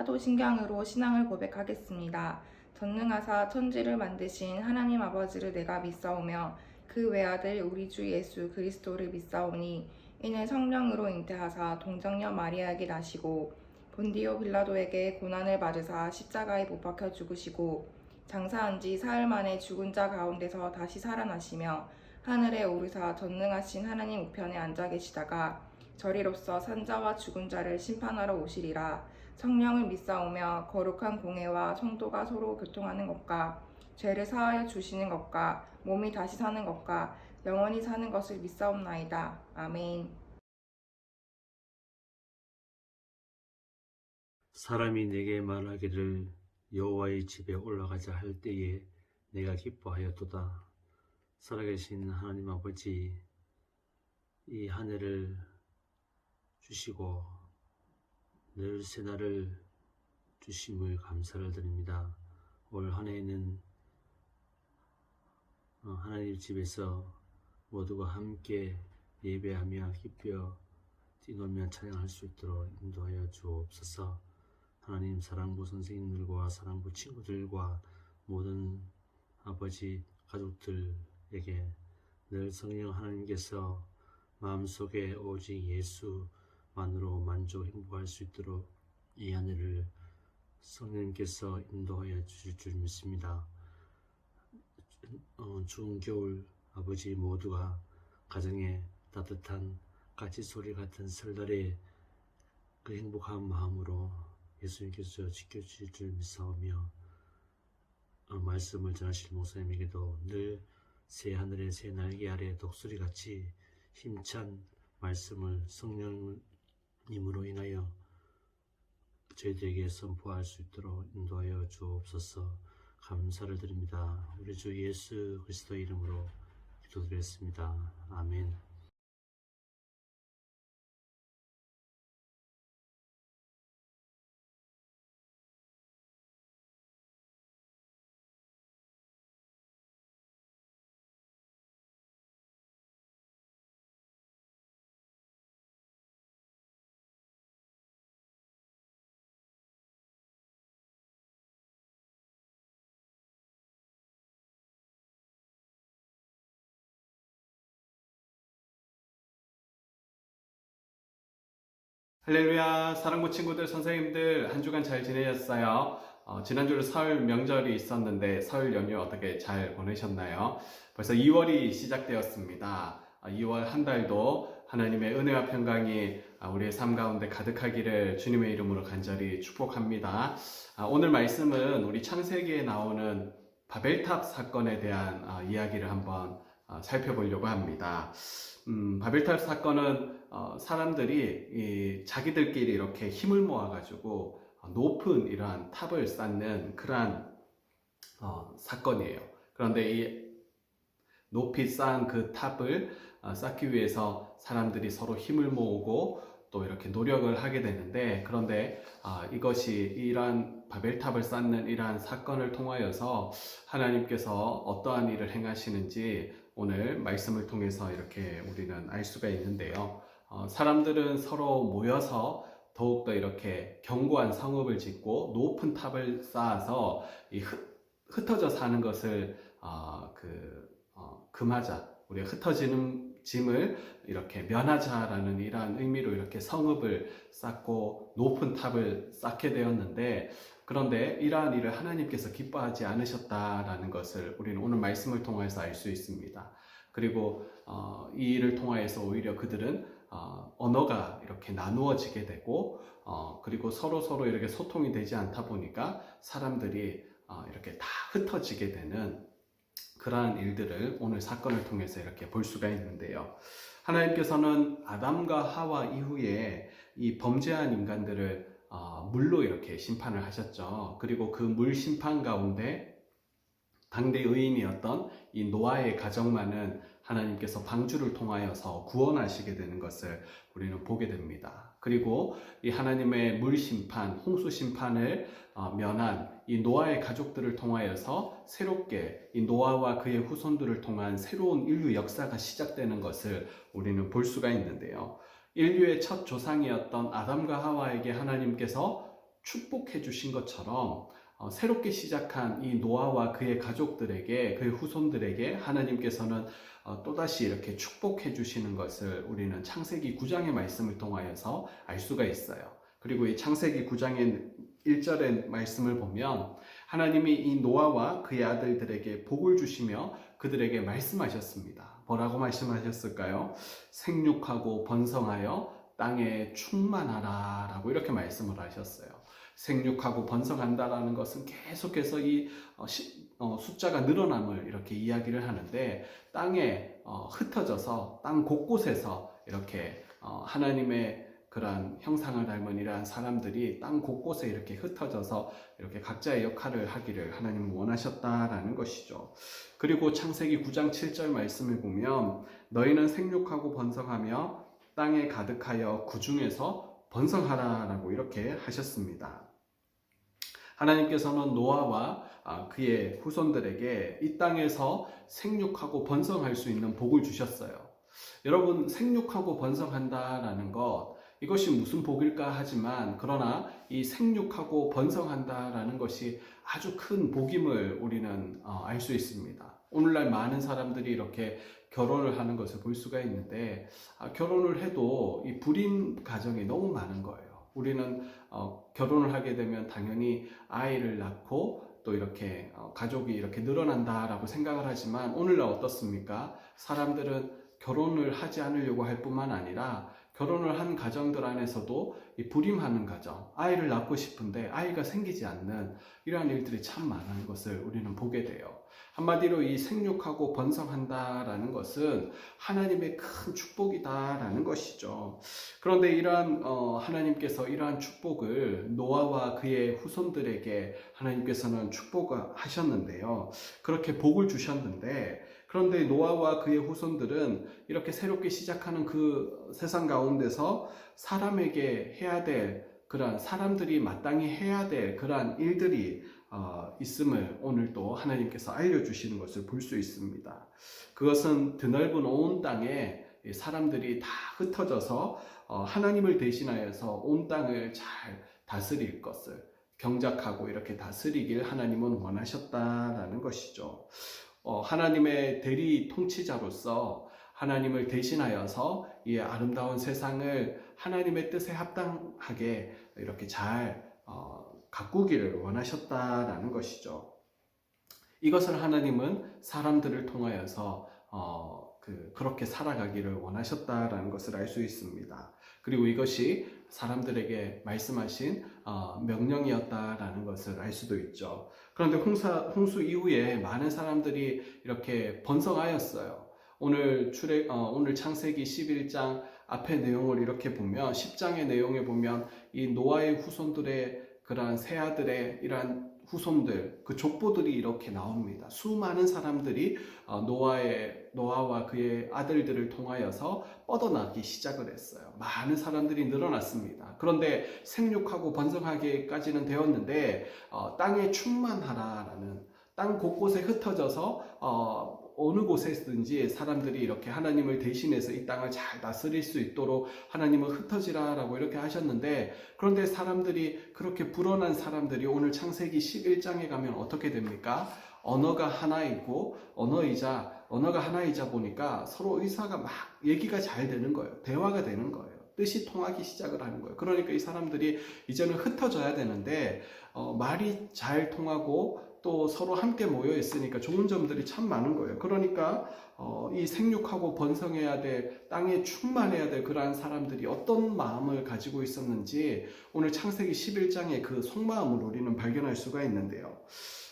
사도신경으로 신앙을 고백하겠습니다. 전능하사 천지를 만드신 하나님 아버지를 내가 믿사오며 그 외아들 우리 주 예수 그리스도를 믿사오니 이는 성령으로 잉태하사 동정녀 마리아에게 나시고 본디오 빌라도에게 고난을 받으사 십자가에 못 박혀 죽으시고 장사한 지 사흘 만에 죽은 자 가운데서 다시 살아나시며 하늘에 오르사 전능하신 하나님 우편에 앉아 계시다가 저리로서 산자와 죽은 자를 심판하러 오시리라. 성령을 믿사오며 거룩한 공회와 성도가 서로 교통하는 것과 죄를 사하여 주시는 것과 몸이 다시 사는 것과 영원히 사는 것을 믿사옵나이다. 아멘. 사람이 내게 말하기를 여호와의 집에 올라가자 할 때에 내가 기뻐하였도다. 살아계신 하나님 아버지, 이 한 해를 주시고 늘 새날을 주심을 감사를 드립니다. 올 한 해에는 하나님 집에서 모두가 함께 예배하며 기쁘어 뛰놀며 찬양할 수 있도록 인도하여 주옵소서. 하나님, 사랑부 선생님들과 사랑부 친구들과 모든 아버지 가족들에게 늘 성령 하나님께서 마음속에 오직 예수만으로 만족 행복할 수 있도록 이 한 해를 성령님께서 인도하여 주실 줄 믿습니다. 추운 겨울 아버지 모두가 가정에 따뜻한 가지소리 같은 설날에 그 행복한 마음으로 예수님께서 지켜주실 줄 믿사오며 말씀을 전하실 목사님에게도 늘 새 하늘의 새 날개 아래 독수리같이 힘찬 말씀을 성령님으로 인하여 저희들에게 선포할 수 있도록 인도하여 주옵소서. 감사를 드립니다. 우리 주 예수 그리스도의 이름으로 기도드렸습니다. 아멘. 할렐루야. 사랑부 친구들, 선생님들 한 주간 잘 지내셨어요? 지난주로 설 명절이 있었는데 설 연휴 어떻게 잘 보내셨나요? 벌써 2월이 시작되었습니다. 2월 한 달도 하나님의 은혜와 평강이 우리의 삶 가운데 가득하기를 주님의 이름으로 간절히 축복합니다. 오늘 말씀은 우리 창세기에 나오는 바벨탑 사건에 대한 이야기를 한번 살펴보려고 합니다. 바벨탑 사건은 사람들이 자기들끼리 이렇게 힘을 모아가지고 높은 이러한 탑을 쌓는 그러한 사건이에요. 그런데 이 높이 쌓은 그 탑을 쌓기 위해서 사람들이 서로 힘을 모으고 또 이렇게 노력을 하게 되는데, 그런데 이것이 이러한 바벨탑을 쌓는 이러한 사건을 통하여서 하나님께서 어떠한 일을 행하시는지 오늘 말씀을 통해서 이렇게 우리는 알 수가 있는데요. 사람들은 서로 모여서 더욱더 이렇게 견고한 성읍을 짓고 높은 탑을 쌓아서 이 흩어져 사는 것을 금하자, 우리가 흩어지는 짐을 이렇게 면하자라는 이러한 의미로 이렇게 성읍을 쌓고 높은 탑을 쌓게 되었는데, 그런데 이러한 일을 하나님께서 기뻐하지 않으셨다라는 것을 우리는 오늘 말씀을 통해서 알 수 있습니다. 그리고 이 일을 통하여서 오히려 그들은 언어가 이렇게 나누어지게 되고 그리고 서로 이렇게 소통이 되지 않다 보니까 사람들이 이렇게 다 흩어지게 되는 그러한 일들을 오늘 사건을 통해서 이렇게 볼 수가 있는데요. 하나님께서는 아담과 하와 이후에 이 범죄한 인간들을 물로 이렇게 심판을 하셨죠. 그리고 그 물 심판 가운데 당대 의인이었던 이 노아의 가정만은 하나님께서 방주를 통하여서 구원하시게 되는 것을 우리는 보게 됩니다. 그리고 이 하나님의 물 심판, 홍수 심판을 면한 이 노아의 가족들을 통하여서 새롭게 이 노아와 그의 후손들을 통한 새로운 인류 역사가 시작되는 것을 우리는 볼 수가 있는데요. 인류의 첫 조상이었던 아담과 하와에게 하나님께서 축복해 주신 것처럼 새롭게 시작한 이 노아와 그의 가족들에게, 그의 후손들에게 하나님께서는 또다시 이렇게 축복해 주시는 것을 우리는 창세기 9장의 말씀을 통하여서 알 수가 있어요. 그리고 이 창세기 9장의 1절의 말씀을 보면 하나님이 이 노아와 그의 아들들에게 복을 주시며 그들에게 말씀하셨습니다. 뭐라고 말씀하셨을까요? 생육하고 번성하여 땅에 충만하라 라고 이렇게 말씀을 하셨어요. 생육하고 번성한다라는 것은 계속해서 이 숫자가 늘어남을 이렇게 이야기를 하는데, 땅에 흩어져서 땅 곳곳에서 이렇게 하나님의 그러한 형상을 닮은 이러한 사람들이 땅 곳곳에 이렇게 흩어져서 이렇게 각자의 역할을 하기를 하나님은 원하셨다라는 것이죠. 그리고 창세기 9장 7절 말씀을 보면 너희는 생육하고 번성하며 땅에 가득하여 그 중에서 번성하라라고 이렇게 하셨습니다. 하나님께서는 노아와 그의 후손들에게 이 땅에서 생육하고 번성할 수 있는 복을 주셨어요. 여러분, 생육하고 번성한다라는 것, 이것이 무슨 복일까 하지만, 그러나 이 생육하고 번성한다라는 것이 아주 큰 복임을 우리는 알 수 있습니다. 오늘날 많은 사람들이 이렇게 결혼을 하는 것을 볼 수가 있는데, 결혼을 해도 이 불임 가정이 너무 많은 거예요. 우리는 결혼을 하게 되면 당연히 아이를 낳고 또 이렇게 가족이 이렇게 늘어난다라고 생각을 하지만, 오늘날 어떻습니까? 사람들은 결혼을 하지 않으려고 할 뿐만 아니라 결혼을 한 가정들 안에서도 이 불임하는 가정, 아이를 낳고 싶은데 아이가 생기지 않는 이러한 일들이 참 많은 것을 우리는 보게 돼요. 한마디로 이 생육하고 번성한다라는 것은 하나님의 큰 축복이다라는 것이죠. 그런데 이러한 하나님께서 이러한 축복을 노아와 그의 후손들에게 하나님께서는 축복하셨는데요. 그렇게 복을 주셨는데, 그런데 노아와 그의 후손들은 이렇게 새롭게 시작하는 그 세상 가운데서 사람에게 해야 될, 그러한 사람들이 마땅히 해야 될 그러한 일들이 있음을 오늘 또 하나님께서 알려주시는 것을 볼 수 있습니다. 그것은 드넓은 온 땅에 사람들이 다 흩어져서 하나님을 대신하여서 온 땅을 잘 다스릴 것을, 경작하고 이렇게 다스리길 하나님은 원하셨다라는 것이죠. 하나님의 대리 통치자로서 하나님을 대신하여서 이 아름다운 세상을 하나님의 뜻에 합당하게 이렇게 잘 가꾸기를 원하셨다라는 것이죠. 이것을 하나님은 사람들을 통하여서 그렇게 살아가기를 원하셨다라는 것을 알 수 있습니다. 그리고 이것이 사람들에게 말씀하신 명령이었다라는 것을 알 수도 있죠. 그런데 홍수 이후에 많은 사람들이 이렇게 번성하였어요. 오늘 창세기 11장 앞의 내용을 이렇게 보면, 10장의 내용에 보면 이 노아의 후손들의 그러한 세 아들의 이러한 후손들, 그 족보들이 이렇게 나옵니다. 수많은 사람들이 노아와 그의 아들들을 통하여서 뻗어나기 시작을 했어요. 많은 사람들이 늘어났습니다. 그런데 생육하고 번성하기까지는 되었는데 땅에 충만하라라는, 땅 곳곳에 흩어져서 어느 곳에든지 사람들이 이렇게 하나님을 대신해서 이 땅을 잘 다스릴 수 있도록 하나님은 흩어지라라고 이렇게 하셨는데, 그런데 사람들이, 그렇게 불어난 사람들이 오늘 창세기 11장에 가면 어떻게 됩니까? 언어가 하나이고 언어가 하나이자 보니까 서로 의사가 막 얘기가 잘 되는 거예요. 대화가 되는 거예요. 뜻이 통하기 시작을 하는 거예요. 그러니까 이 사람들이 이제는 흩어져야 되는데 말이 잘 통하고 또 서로 함께 모여 있으니까 좋은 점들이 참 많은 거예요. 그러니까 이 생육하고 번성해야 될, 땅에 충만해야 될 그러한 사람들이 어떤 마음을 가지고 있었는지 오늘 창세기 11장의 그 속마음을 우리는 발견할 수가 있는데요.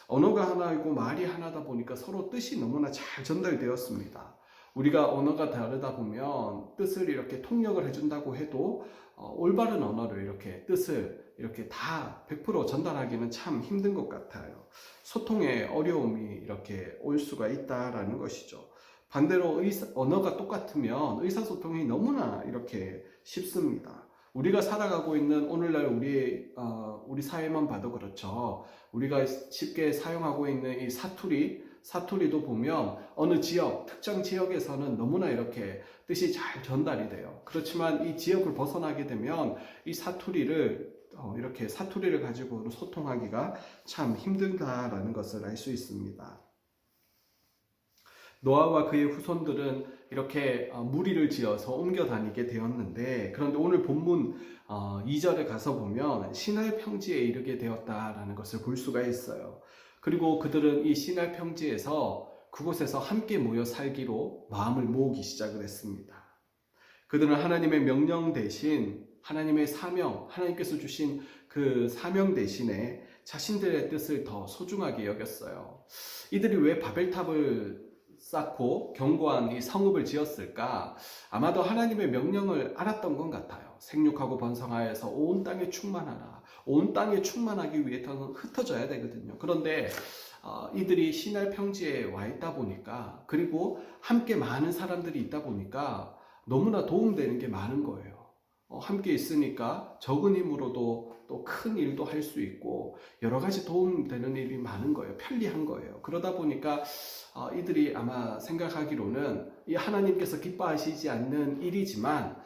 언어가 하나이고 말이 하나다 보니까 서로 뜻이 너무나 잘 전달되었습니다. 우리가 언어가 다르다 보면 뜻을 이렇게 통역을 해준다고 해도 올바른 언어를 이렇게 뜻을 이렇게 다 100% 전달하기는 참 힘든 것 같아요. 소통에 어려움이 이렇게 올 수가 있다라는 것이죠. 반대로 언어가 똑같으면 의사소통이 너무나 이렇게 쉽습니다. 우리가 살아가고 있는 오늘날 우리 사회만 봐도 그렇죠. 우리가 쉽게 사용하고 있는 이 사투리도 보면 어느 지역, 특정 지역에서는 너무나 이렇게 뜻이 잘 전달이 돼요. 그렇지만 이 지역을 벗어나게 되면 이 사투리를 이렇게 사투리를 가지고 소통하기가 참 힘들다라는 것을 알 수 있습니다. 노아와 그의 후손들은 이렇게 무리를 지어서 옮겨 다니게 되었는데, 그런데 오늘 본문 2절에 가서 보면 시날 평지에 이르게 되었다라는 것을 볼 수가 있어요. 그리고 그들은 이 시날 평지에서 그곳에서 함께 모여 살기로 마음을 모으기 시작을 했습니다. 그들은 하나님의 명령 대신 하나님의 사명, 하나님께서 주신 그 사명 대신에 자신들의 뜻을 더 소중하게 여겼어요. 이들이 왜 바벨탑을 쌓고 견고한 이 성읍을 지었을까? 아마도 하나님의 명령을 알았던 것 같아요. 생육하고 번성하여서 온 땅에 충만하라. 온 땅에 충만하기 위해서는 흩어져야 되거든요. 그런데 이들이 시날 평지에 와 있다 보니까, 그리고 함께 많은 사람들이 있다 보니까 너무나 도움되는 게 많은 거예요. 함께 있으니까 적은 힘으로도 또 큰 일도 할 수 있고 여러 가지 도움되는 일이 많은 거예요. 편리한 거예요. 그러다 보니까 이들이 아마 생각하기로는 이 하나님께서 기뻐하시지 않는 일이지만,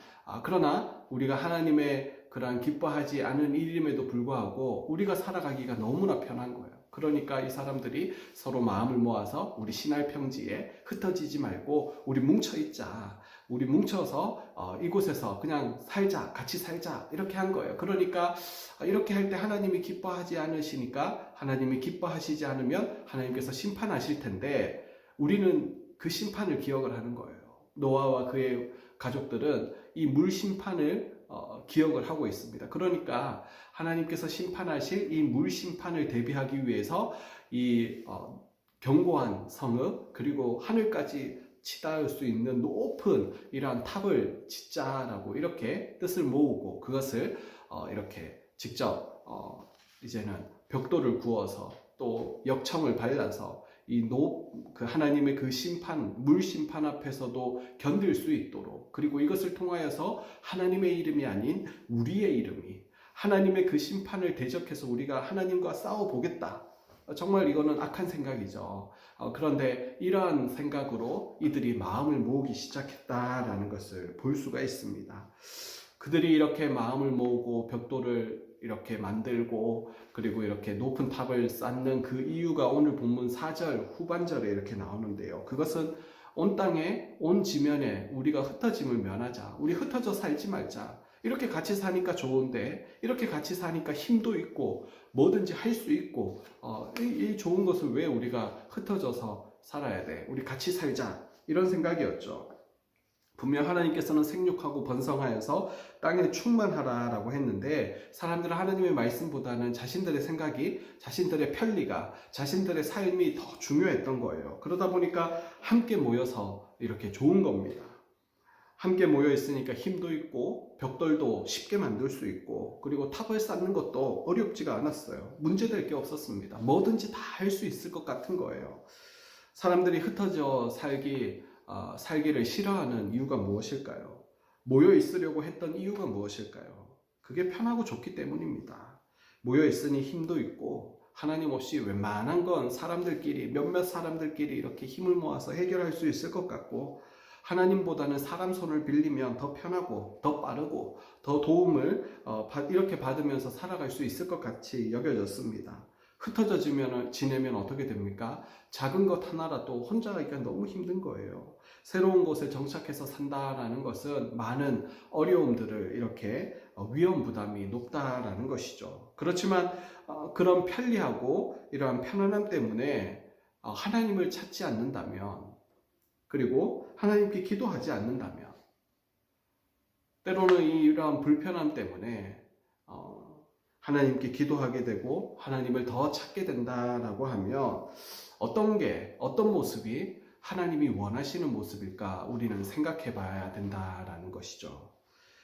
그러나 우리가 하나님의 그러한 기뻐하지 않은 일임에도 불구하고 우리가 살아가기가 너무나 편한 거예요. 그러니까 이 사람들이 서로 마음을 모아서 우리 시날 평지에 흩어지지 말고 우리 뭉쳐있자. 우리 뭉쳐서 이곳에서 그냥 살자, 같이 살자, 이렇게 한 거예요. 그러니까 이렇게 할 때 하나님이 기뻐하지 않으시니까, 하나님이 기뻐하시지 않으면 하나님께서 심판하실 텐데, 우리는 그 심판을 기억을 하는 거예요. 노아와 그의 가족들은 이 물 심판을 기억을 하고 있습니다. 그러니까 하나님께서 심판하실 이 물 심판을 대비하기 위해서 이 견고한 성읍, 그리고 하늘까지 치닿을 수 있는 높은 이러한 탑을 짓자라고 이렇게 뜻을 모으고, 그것을 이렇게 직접 이제는 벽돌을 구워서 또 역청을 발라서 그 하나님의 그 심판, 물 심판 앞에서도 견딜 수 있도록, 그리고 이것을 통하여서 하나님의 이름이 아닌 우리의 이름이, 하나님의 그 심판을 대적해서 우리가 하나님과 싸워보겠다. 정말 이거는 악한 생각이죠. 그런데 이러한 생각으로 이들이 마음을 모으기 시작했다라는 것을 볼 수가 있습니다. 그들이 이렇게 마음을 모으고 벽돌을 이렇게 만들고, 그리고 이렇게 높은 탑을 쌓는 그 이유가 오늘 본문 4절 후반절에 이렇게 나오는데요. 그것은 온 땅에, 온 지면에 우리가 흩어짐을 면하자. 우리 흩어져 살지 말자. 이렇게 같이 사니까 좋은데, 이렇게 같이 사니까 힘도 있고 뭐든지 할 수 있고, 이 좋은 것을 왜 우리가 흩어져서 살아야 돼? 우리 같이 살자, 이런 생각이었죠. 분명 하나님께서는 생육하고 번성하여서 땅에 충만하라 라고 했는데, 사람들은 하나님의 말씀보다는 자신들의 생각이, 자신들의 편리가, 자신들의 삶이 더 중요했던 거예요. 그러다 보니까 함께 모여서 이렇게 좋은 겁니다. 함께 모여 있으니까 힘도 있고 벽돌도 쉽게 만들 수 있고, 그리고 탑을 쌓는 것도 어렵지가 않았어요. 문제될 게 없었습니다. 뭐든지 다 할 수 있을 것 같은 거예요. 사람들이 흩어져 살기를 싫어하는 이유가 무엇일까요? 모여 있으려고 했던 이유가 무엇일까요? 그게 편하고 좋기 때문입니다. 모여 있으니 힘도 있고, 하나님 없이 웬만한 건 사람들끼리, 몇몇 사람들끼리 이렇게 힘을 모아서 해결할 수 있을 것 같고, 하나님보다는 사람 손을 빌리면 더 편하고 더 빠르고 더 도움을 이렇게 받으면서 살아갈 수 있을 것 같이 여겨졌습니다. 흩어져 지내면 어떻게 됩니까? 작은 것 하나라도 혼자 하기가 너무 힘든 거예요. 새로운 곳에 정착해서 산다라는 것은 많은 어려움들을, 이렇게 위험 부담이 높다라는 것이죠. 그렇지만 그런 편리하고 이러한 편안함 때문에 하나님을 찾지 않는다면, 그리고 하나님께 기도하지 않는다면, 때로는 이러한 불편함 때문에 하나님께 기도하게 되고 하나님을 더 찾게 된다라고 하면, 어떤 모습이 하나님이 원하시는 모습일까 우리는 생각해 봐야 된다라는 것이죠.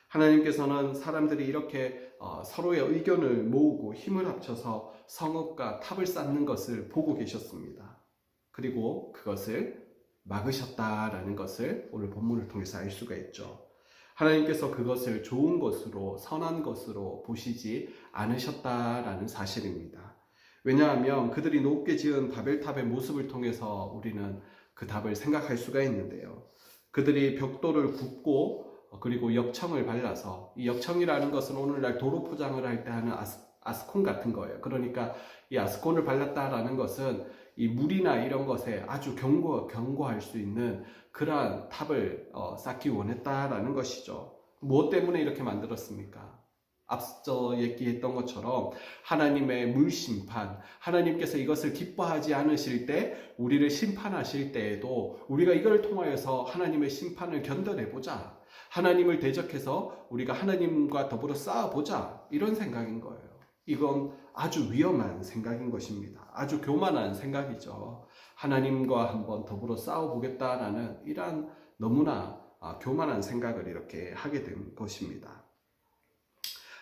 하나님께서는 사람들이 이렇게 서로의 의견을 모으고 힘을 합쳐서 성읍과 탑을 쌓는 것을 보고 계셨습니다. 그리고 그것을 막으셨다라는 것을 오늘 본문을 통해서 알 수가 있죠. 하나님께서 그것을 좋은 것으로, 선한 것으로 보시지 않으셨다라는 사실입니다. 왜냐하면 그들이 높게 지은 바벨탑의 모습을 통해서 우리는 그 답을 생각할 수가 있는데요. 그들이 벽돌을 굽고 그리고 역청을 발라서, 이 역청이라는 것은 오늘날 도로 포장을 할 때 하는 아스콘 같은 거예요. 그러니까 이 아스콘을 발랐다라는 것은 이 물이나 이런 것에 아주 경고할 수 있는 그러한 탑을 쌓기 원했다라는 것이죠. 무엇 때문에 이렇게 만들었습니까? 앞서 얘기했던 것처럼 하나님의 물심판, 하나님께서 이것을 기뻐하지 않으실 때 우리를 심판하실 때에도 우리가 이걸 통하여서 하나님의 심판을 견뎌내보자, 하나님을 대적해서 우리가 하나님과 더불어 싸워보자, 이런 생각인 거예요. 이건 아주 위험한 생각인 것입니다. 아주 교만한 생각이죠. 하나님과 한번 더불어 싸워보겠다라는 이러한 너무나 교만한 생각을 이렇게 하게 된 것입니다.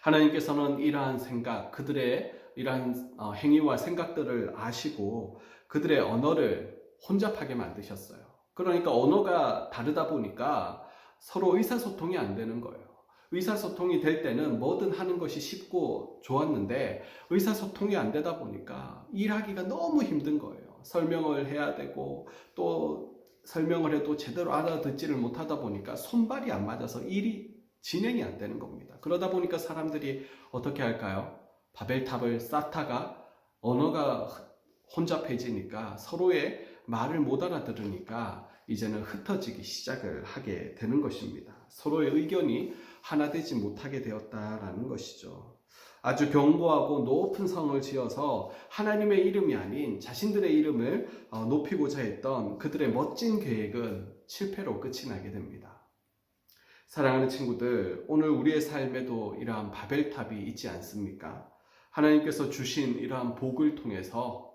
하나님께서는 이러한 생각, 그들의 이러한 행위와 생각들을 아시고 그들의 언어를 혼잡하게 만드셨어요. 그러니까 언어가 다르다 보니까 서로 의사소통이 안 되는 거예요. 의사소통이 될 때는 뭐든 하는 것이 쉽고 좋았는데 의사소통이 안 되다 보니까 일하기가 너무 힘든 거예요. 설명을 해야 되고 또 설명을 해도 제대로 알아듣지를 못하다 보니까 손발이 안 맞아서 일이 진행이 안 되는 겁니다. 그러다 보니까 사람들이 어떻게 할까요? 바벨탑을 쌓다가 언어가 혼잡해지니까 서로의 말을 못 알아들으니까 이제는 흩어지기 시작을 하게 되는 것입니다. 서로의 의견이 하나 되지 못하게 되었다라는 것이죠. 아주 견고하고 높은 성을 지어서 하나님의 이름이 아닌 자신들의 이름을 높이고자 했던 그들의 멋진 계획은 실패로 끝이 나게 됩니다. 사랑하는 친구들, 오늘 우리의 삶에도 이러한 바벨탑이 있지 않습니까? 하나님께서 주신 이러한 복을 통해서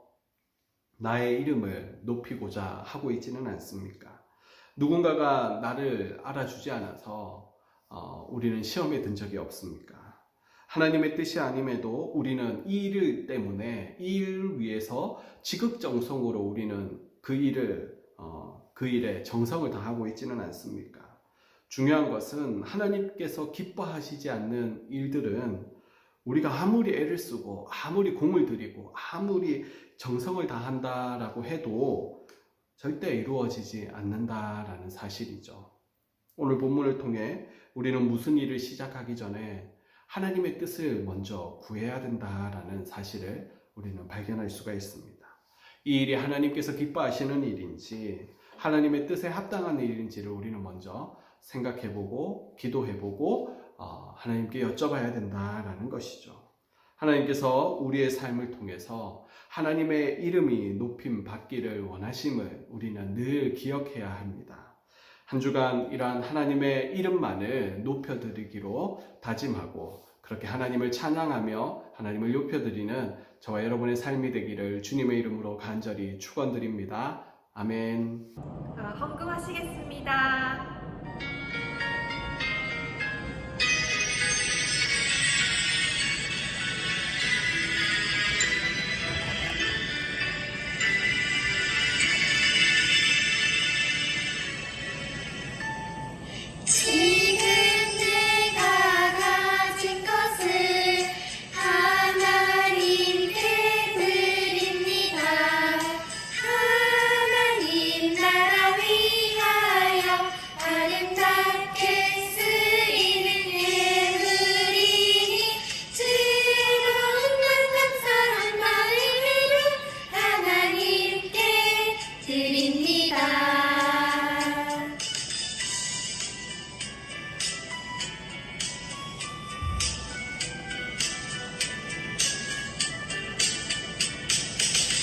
나의 이름을 높이고자 하고 있지는 않습니까? 누군가가 나를 알아주지 않아서 우리는 시험에 든 적이 없습니까? 하나님의 뜻이 아님에도 우리는 이 일 때문에 이 일을 위해서 지극정성으로 우리는 그 일에 정성을 다하고 있지는 않습니까? 중요한 것은 하나님께서 기뻐하시지 않는 일들은 우리가 아무리 애를 쓰고 아무리 공을 들이고 아무리 정성을 다한다라고 해도 절대 이루어지지 않는다라는 사실이죠. 오늘 본문을 통해 우리는 무슨 일을 시작하기 전에 하나님의 뜻을 먼저 구해야 된다라는 사실을 우리는 발견할 수가 있습니다. 이 일이 하나님께서 기뻐하시는 일인지 하나님의 뜻에 합당한 일인지를 우리는 먼저 생각해보고 기도해보고 하나님께 여쭤봐야 된다라는 것이죠. 하나님께서 우리의 삶을 통해서 하나님의 이름이 높임 받기를 원하심을 우리는 늘 기억해야 합니다. 한 주간 이러한 하나님의 이름만을 높여드리기로 다짐하고 그렇게 하나님을 찬양하며 하나님을 높여드리는 저와 여러분의 삶이 되기를 주님의 이름으로 간절히 축원드립니다. 아멘. 헌금하시겠습니다. 지금 내가 가진 것을 하나님께 드립니다. 하나님 나라 위하여 아름답게 쓰이는 예물이니 즐거운 감사한 마음으로 하나님께 드립니다.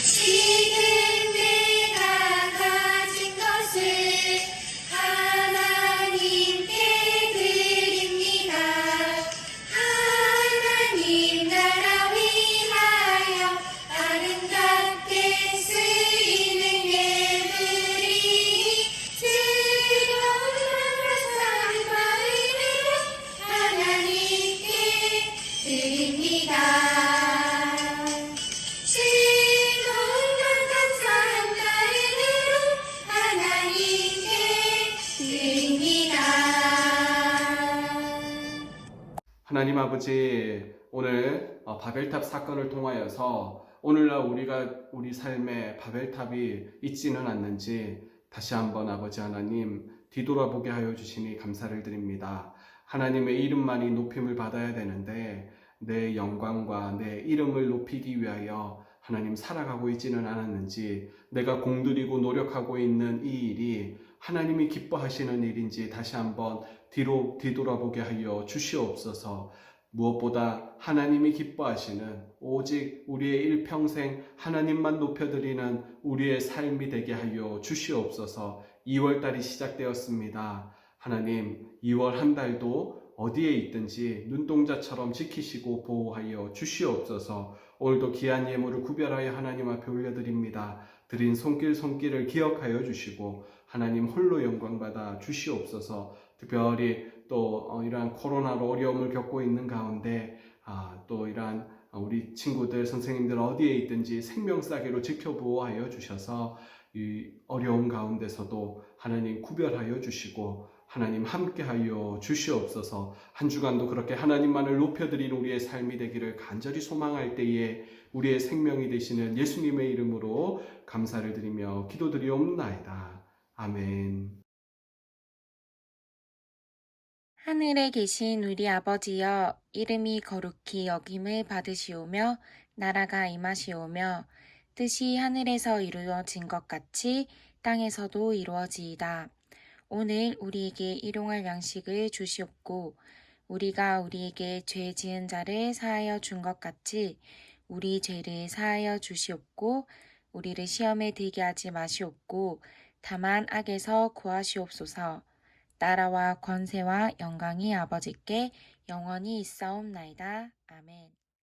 지금 내가 가진 것을 하나님께 드립니다. 하나님 나라 위하여 아름답게 쓰이는 예물이니 즐거운 감사한 마음으로 하나님께 드립니다. 즐거운 감사한 마음으로 하나님께 드립니다. 하나님 아버지, 오늘 바벨탑 사건을 통하여서 오늘날 우리 삶에 바벨탑이 있지는 않는지 다시 한번 아버지 하나님 뒤돌아보게 하여 주시니 감사를 드립니다. 하나님의 이름만이 높임을 받아야 되는데 내 영광과 내 이름을 높이기 위하여 하나님 살아가고 있지는 않았는지, 내가 공들이고 노력하고 있는 이 일이 하나님이 기뻐하시는 일인지 다시 한번 뒤돌아보게 하여 주시옵소서. 무엇보다 하나님이 기뻐하시는 오직 우리의 일평생 하나님만 높여드리는 우리의 삶이 되게 하여 주시옵소서. 2월달이 시작되었습니다. 하나님, 2월 한 달도 어디에 있든지 눈동자처럼 지키시고 보호하여 주시옵소서. 오늘도 귀한 예물을 구별하여 하나님 앞에 올려드립니다. 드린 손길을 기억하여 주시고 하나님 홀로 영광받아 주시옵소서. 특별히 또 이러한 코로나로 어려움을 겪고 있는 가운데 또 이러한 우리 친구들, 선생님들 어디에 있든지 생명싸개로 지켜보호하여 주셔서 이 어려운 가운데서도 하나님 구별하여 주시고 하나님 함께하여 주시옵소서. 한 주간도 그렇게 하나님만을 높여드리는 우리의 삶이 되기를 간절히 소망할 때에 우리의 생명이 되시는 예수님의 이름으로 감사를 드리며 기도드리옵나이다. 아멘. 하늘에 계신 우리 아버지여, 이름이 거룩히 여김을 받으시오며 나라가 임하시오며 뜻이 하늘에서 이루어진 것 같이 땅에서도 이루어지이다. 오늘 우리에게 일용할 양식을 주시옵고 우리가 우리에게 죄 지은 자를 사하여 준 것 같이 우리 죄를 사하여 주시옵고 우리를 시험에 들게 하지 마시옵고 다만 악에서 구하시옵소서. 나라와 권세와 영광이 아버지께 영원히 있사옵나이다. 아멘.